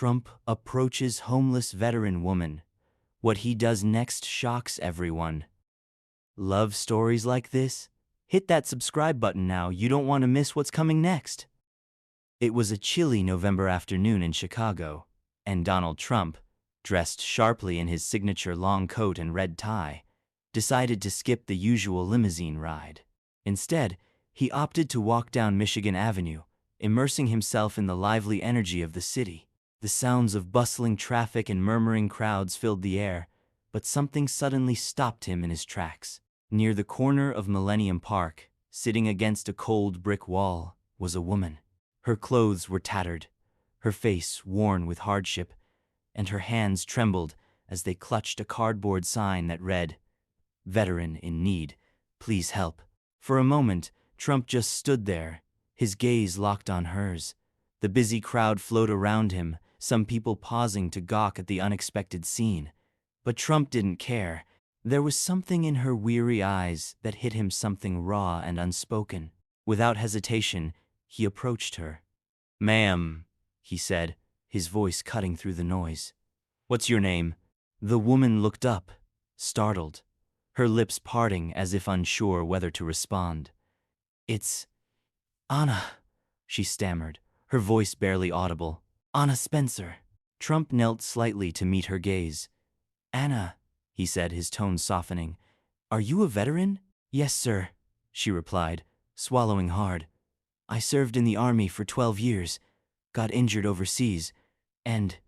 Trump approaches homeless veteran woman. What he does next shocks everyone. Love stories like this? Hit that subscribe button now, you don't want to miss what's coming next. It was a chilly November afternoon in Chicago, and Donald Trump, dressed sharply in his signature long coat and red tie, decided to skip the usual limousine ride. Instead, he opted to walk down Michigan Avenue, immersing himself in the lively energy of the city. The sounds of bustling traffic and murmuring crowds filled the air, but something suddenly stopped him in his tracks. Near the corner of Millennium Park, sitting against a cold brick wall, was a woman. Her clothes were tattered, her face worn with hardship, and her hands trembled as they clutched a cardboard sign that read, "Veteran in need, please help." For a moment, Trump just stood there, his gaze locked on hers. The busy crowd flowed around him, some people pausing to gawk at the unexpected scene. But Trump didn't care. There was something in her weary eyes that hit him, something raw and unspoken. Without hesitation, he approached her. "Ma'am," he said, his voice cutting through the noise. "What's your name?" The woman looked up, startled, her lips parting as if unsure whether to respond. "It's Anna," she stammered, her voice barely audible. "Anna Spencer." Trump knelt slightly to meet her gaze. "Anna," he said, his tone softening, "are you a veteran?" "Yes, sir," she replied, swallowing hard. "I served in the Army for 12 years, got injured overseas, and—"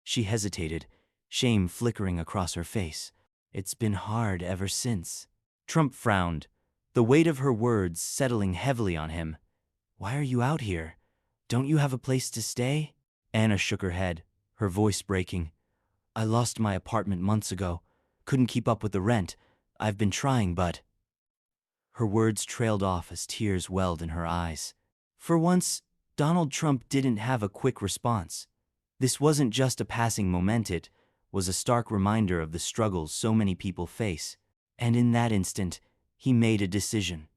She hesitated, shame flickering across her face. "It's been hard ever since." Trump frowned, the weight of her words settling heavily on him. "Why are you out here? Don't you have a place to stay?" Anna shook her head, her voice breaking. "I lost my apartment months ago. Couldn't keep up with the rent. I've been trying, but—" Her words trailed off as tears welled in her eyes. For once, Donald Trump didn't have a quick response. This wasn't just a passing moment, it was a stark reminder of the struggles so many people face. And in that instant, he made a decision.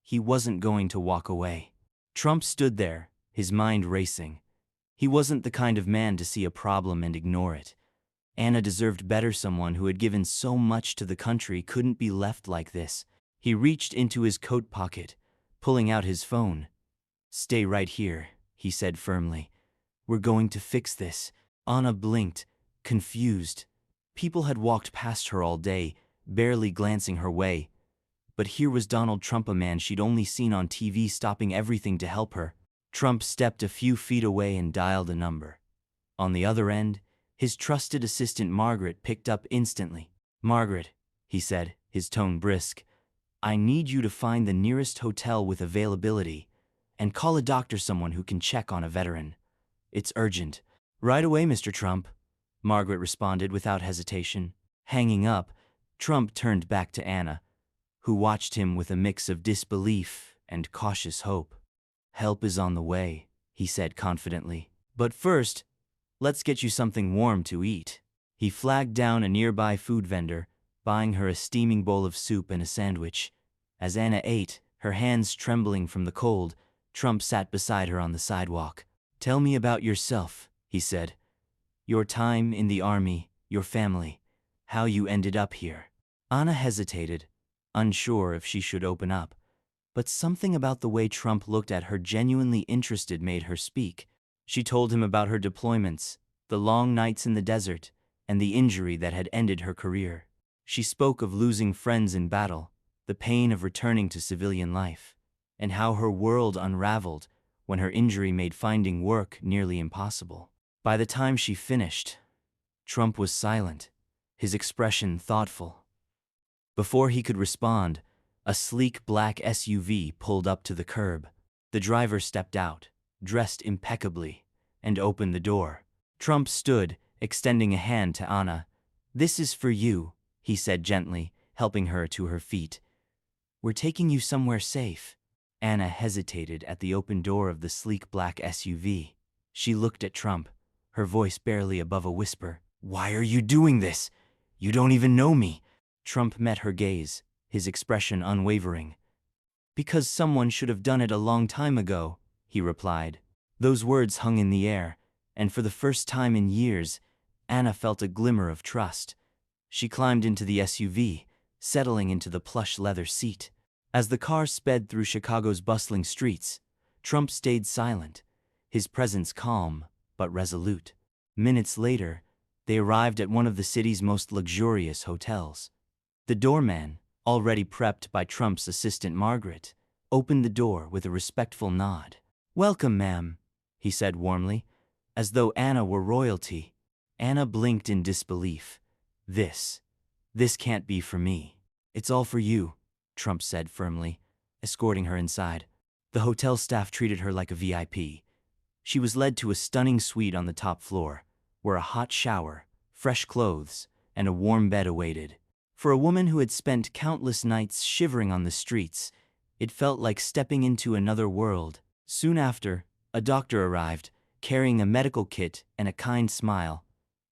He wasn't going to walk away. Trump stood there, his mind racing. He wasn't the kind of man to see a problem and ignore it. Anna deserved better. Someone who had given so much to the country couldn't be left like this. He reached into his coat pocket, pulling out his phone. "Stay right here," he said firmly. "We're going to fix this." Anna blinked, confused. People had walked past her all day, barely glancing her way. But here was Donald Trump, a man she'd only seen on TV, stopping everything to help her. Trump stepped a few feet away and dialed a number. On the other end, his trusted assistant Margaret picked up instantly. "Margaret," he said, his tone brisk, "I need you to find the nearest hotel with availability and call a doctor, someone who can check on a veteran. It's urgent." "Right away, Mr. Trump," Margaret responded without hesitation. Hanging up, Trump turned back to Anna, who watched him with a mix of disbelief and cautious hope. "Help is on the way," he said confidently. "But first, let's get you something warm to eat." He flagged down a nearby food vendor, buying her a steaming bowl of soup and a sandwich. As Anna ate, her hands trembling from the cold, Trump sat beside her on the sidewalk. "Tell me about yourself," he said. "Your time in the Army, your family, how you ended up here." Anna hesitated, unsure if she should open up. But something about the way Trump looked at her, genuinely interested, made her speak. She told him about her deployments, the long nights in the desert, and the injury that had ended her career. She spoke of losing friends in battle, the pain of returning to civilian life, and how her world unraveled when her injury made finding work nearly impossible. By the time she finished, Trump was silent, his expression thoughtful. Before he could respond, a sleek black SUV pulled up to the curb. The driver stepped out, dressed impeccably, and opened the door. Trump stood, extending a hand to Anna. "This is for you," he said gently, helping her to her feet. "We're taking you somewhere safe." Anna hesitated at the open door of the sleek black SUV. She looked at Trump, her voice barely above a whisper. "Why are you doing this? You don't even know me." Trump met her gaze, his expression unwavering. "Because someone should have done it a long time ago," he replied. Those words hung in the air, and for the first time in years, Anna felt a glimmer of trust. She climbed into the SUV, settling into the plush leather seat. As the car sped through Chicago's bustling streets, Trump stayed silent, his presence calm but resolute. Minutes later, they arrived at one of the city's most luxurious hotels. The doorman, already prepped by Trump's assistant Margaret, opened the door with a respectful nod. "Welcome, ma'am," he said warmly, as though Anna were royalty. Anna blinked in disbelief. This can't be for me." "It's all for you," Trump said firmly, escorting her inside. The hotel staff treated her like a VIP. She was led to a stunning suite on the top floor, where a hot shower, fresh clothes, and a warm bed awaited. For a woman who had spent countless nights shivering on the streets, it felt like stepping into another world. Soon after, a doctor arrived, carrying a medical kit and a kind smile.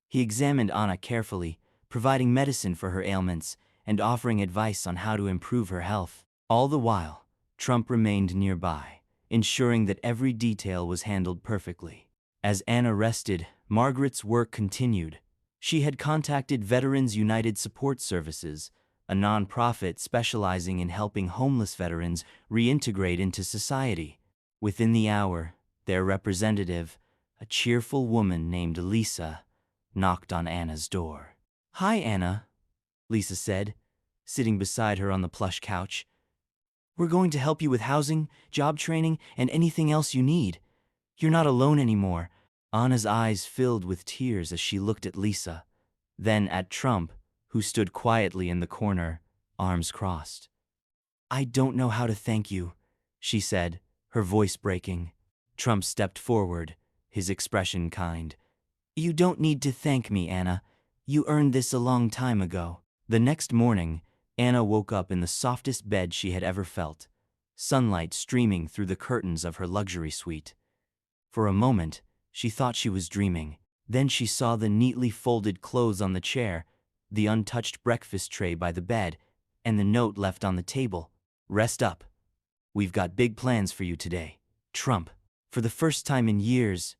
He examined Anna carefully, providing medicine for her ailments and offering advice on how to improve her health. All the while, Trump remained nearby, ensuring that every detail was handled perfectly. As Anna rested, Margaret's work continued. She had contacted Veterans United Support Services, a nonprofit specializing in helping homeless veterans reintegrate into society. Within the hour, their representative, a cheerful woman named Lisa, knocked on Anna's door. "Hi, Anna," Lisa said, sitting beside her on the plush couch. "We're going to help you with housing, job training, and anything else you need. You're not alone anymore." Anna's eyes filled with tears as she looked at Lisa, then at Trump, who stood quietly in the corner, arms crossed. "I don't know how to thank you," she said, her voice breaking. Trump stepped forward, his expression kind. "You don't need to thank me, Anna. You earned this a long time ago." The next morning, Anna woke up in the softest bed she had ever felt, sunlight streaming through the curtains of her luxury suite. For a moment, she thought she was dreaming. Then she saw the neatly folded clothes on the chair, the untouched breakfast tray by the bed, and the note left on the table. "Rest up. We've got big plans for you today, Trump." For the first time in years,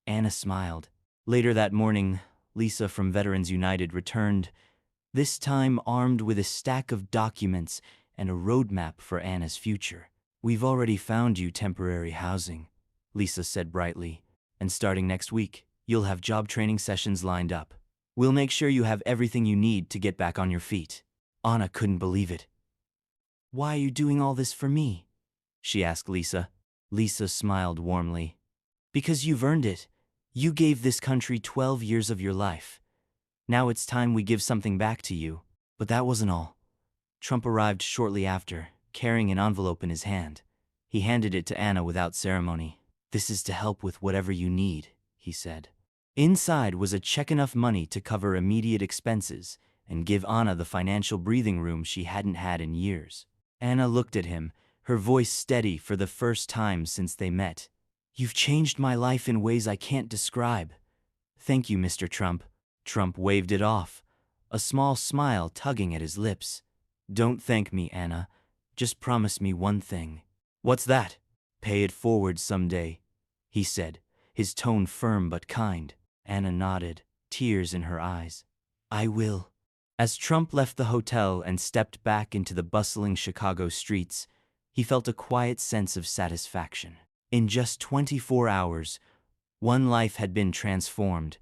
Anna smiled. Later that morning, Lisa from Veterans United returned, this time armed with a stack of documents and a roadmap for Anna's future. "We've already found you temporary housing," Lisa said brightly, "and starting next week, you'll have job training sessions lined up. We'll make sure you have everything you need to get back on your feet." Anna couldn't believe it. "Why are you doing all this for me?" she asked Lisa. Lisa smiled warmly. "Because you've earned it. You gave this country 12 years of your life. Now it's time we give something back to you." But that wasn't all. Trump arrived shortly after, carrying an envelope in his hand. He handed it to Anna without ceremony. "This is to help with whatever you need," he said. Inside was a check enough money to cover immediate expenses and give Anna the financial breathing room she hadn't had in years. Anna looked at him, her voice steady for the first time since they met. "You've changed my life in ways I can't describe. Thank you, Mr. Trump." Trump waved it off, a small smile tugging at his lips. "Don't thank me, Anna. Just promise me one thing." "What's that?" "Pay it forward someday," he said, his tone firm but kind. Anna nodded, tears in her eyes. "I will." As Trump left the hotel and stepped back into the bustling Chicago streets, he felt a quiet sense of satisfaction. In just 24 hours, one life had been transformed,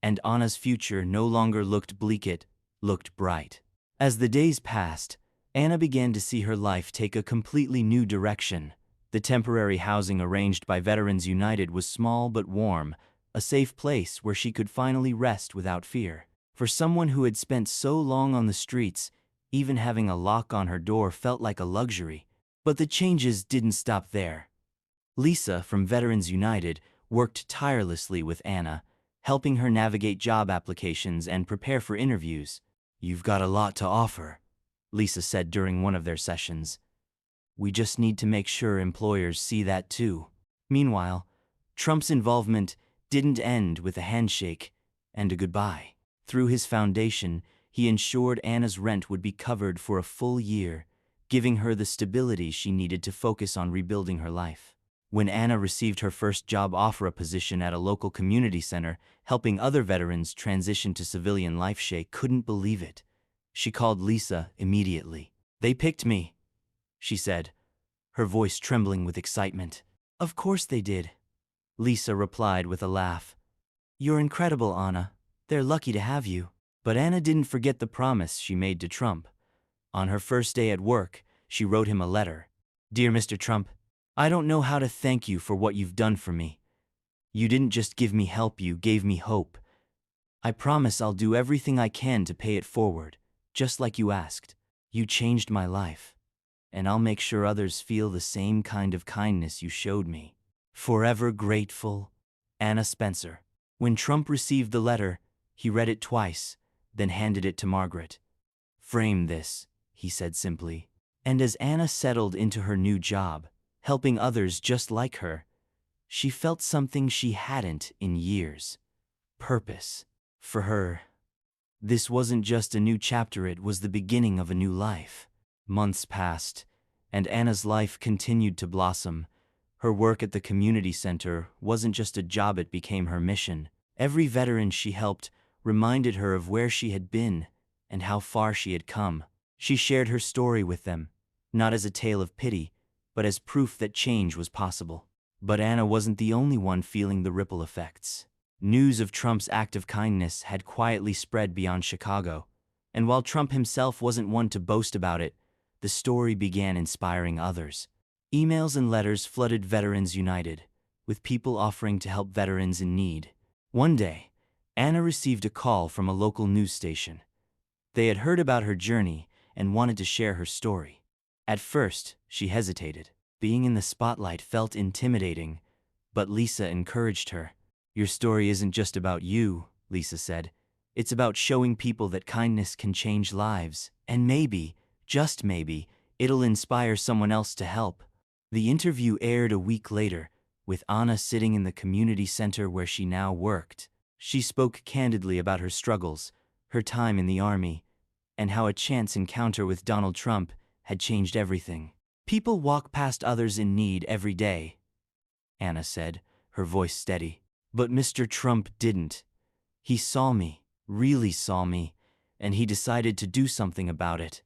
and Anna's future no longer looked bleak, it looked bright. As the days passed, Anna began to see her life take a completely new direction. The temporary housing arranged by Veterans United was small but warm, a safe place where she could finally rest without fear. For someone who had spent so long on the streets, even having a lock on her door felt like a luxury. But the changes didn't stop there. Lisa from Veterans United worked tirelessly with Anna, helping her navigate job applications and prepare for interviews. "You've got a lot to offer," Lisa said during one of their sessions. "We just need to make sure employers see that too." Meanwhile, Trump's involvement didn't end with a handshake and a goodbye. Through his foundation, he ensured Anna's rent would be covered for a full year, giving her the stability she needed to focus on rebuilding her life. When Anna received her first job offer, a position at a local community center, helping other veterans transition to civilian life, she couldn't believe it. She called Lisa immediately. "They picked me," she said, her voice trembling with excitement. "Of course they did," Lisa replied with a laugh. "You're incredible, Anna. They're lucky to have you." But Anna didn't forget the promise she made to Trump. On her first day at work, she wrote him a letter. "Dear Mr. Trump, I don't know how to thank you for what you've done for me. You didn't just give me help, you gave me hope. I promise I'll do everything I can to pay it forward, just like you asked. You changed my life, and I'll make sure others feel the same kind of kindness you showed me. Forever grateful, Anna Spencer." When Trump received the letter, he read it twice, then handed it to Margaret. "Frame this," he said simply. And as Anna settled into her new job, helping others just like her, she felt something she hadn't in years. Purpose. For her, this wasn't just a new chapter, it was the beginning of a new life. Months passed, and Anna's life continued to blossom. Her work at the community center wasn't just a job, it became her mission. Every veteran she helped reminded her of where she had been and how far she had come. She shared her story with them, not as a tale of pity, but as proof that change was possible. But Anna wasn't the only one feeling the ripple effects. News of Trump's act of kindness had quietly spread beyond Chicago, and while Trump himself wasn't one to boast about it, the story began inspiring others. Emails and letters flooded Veterans United, with people offering to help veterans in need. One day, Anna received a call from a local news station. They had heard about her journey and wanted to share her story. At first, she hesitated. Being in the spotlight felt intimidating, but Lisa encouraged her. "Your story isn't just about you," Lisa said. "It's about showing people that kindness can change lives, and maybe, just maybe, it'll inspire someone else to help." The interview aired a week later, with Anna sitting in the community center where she now worked. She spoke candidly about her struggles, her time in the army, and how a chance encounter with Donald Trump had changed everything. "People walk past others in need every day," Anna said, her voice steady. "But Mr. Trump didn't. He saw me, really saw me, and he decided to do something about it.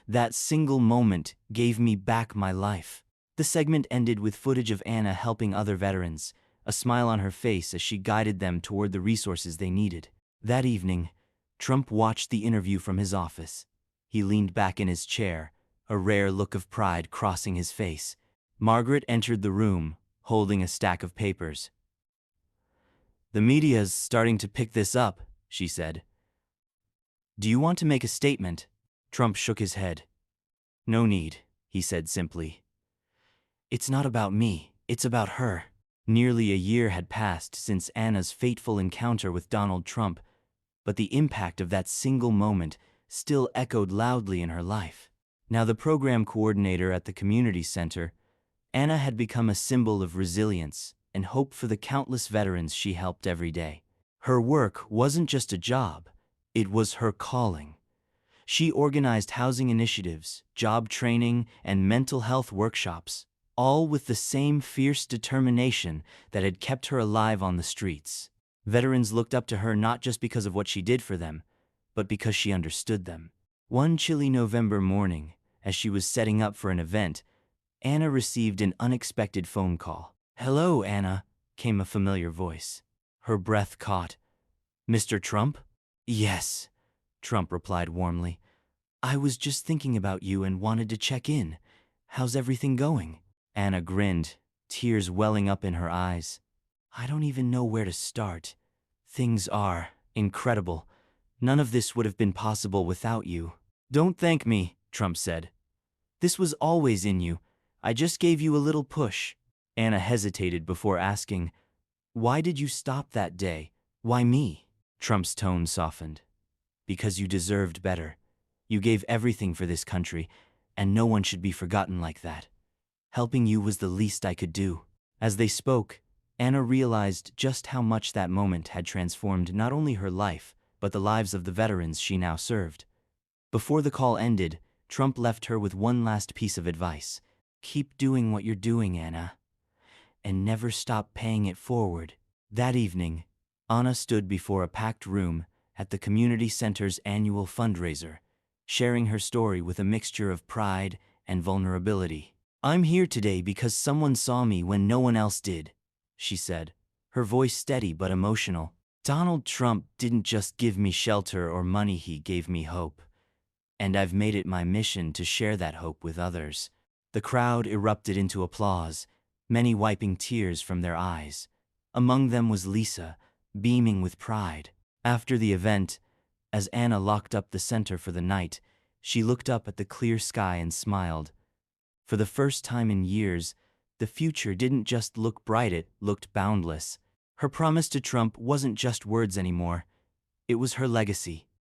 That single moment gave me back my life." The segment ended with footage of Anna helping other veterans, a smile on her face as she guided them toward the resources they needed. That evening, Trump watched the interview from his office. He leaned back in his chair, a rare look of pride crossing his face. Margaret entered the room, holding a stack of papers. "The media's starting to pick this up," she said. "Do you want to make a statement?" Trump shook his head. "No need," he said simply. "It's not about me, it's about her." Nearly a year had passed since Anna's fateful encounter with Donald Trump, but the impact of that single moment still echoed loudly in her life. Now the program coordinator at the community center, Anna had become a symbol of resilience and hope for the countless veterans she helped every day. Her work wasn't just a job, it was her calling. She organized housing initiatives, job training, and mental health workshops, all with the same fierce determination that had kept her alive on the streets. Veterans looked up to her not just because of what she did for them, but because she understood them. One chilly November morning, as she was setting up for an event, Anna received an unexpected phone call. "Hello, Anna," came a familiar voice. Her breath caught. "Mr. Trump?" "Yes," Trump replied warmly. "I was just thinking about you and wanted to check in. How's everything going?" Anna grinned, tears welling up in her eyes. "I don't even know where to start. Things are incredible. None of this would have been possible without you." "Don't thank me," Trump said. "This was always in you. I just gave you a little push." Anna hesitated before asking, "Why did you stop that day? Why me?" Trump's tone softened. "Because you deserved better. You gave everything for this country, and no one should be forgotten like that. Helping you was the least I could do." As they spoke, Anna realized just how much that moment had transformed not only her life, but the lives of the veterans she now served. Before the call ended, Trump left her with one last piece of advice. "Keep doing what you're doing, Anna. and never stopped paying it forward. That evening, Anna stood before a packed room at the community center's annual fundraiser, sharing her story with a mixture of pride and vulnerability. "I'm here today because someone saw me when no one else did," she said, her voice steady but emotional. "Donald Trump didn't just give me shelter or money, he gave me hope. And I've made it my mission to share that hope with others." The crowd erupted into applause, many wiping tears from their eyes. Among them was Lisa, beaming with pride. After the event, as Anna locked up the center for the night, she looked up at the clear sky and smiled. For the first time in years, the future didn't just look bright, it looked boundless. Her promise to Trump wasn't just words anymore. It was her legacy.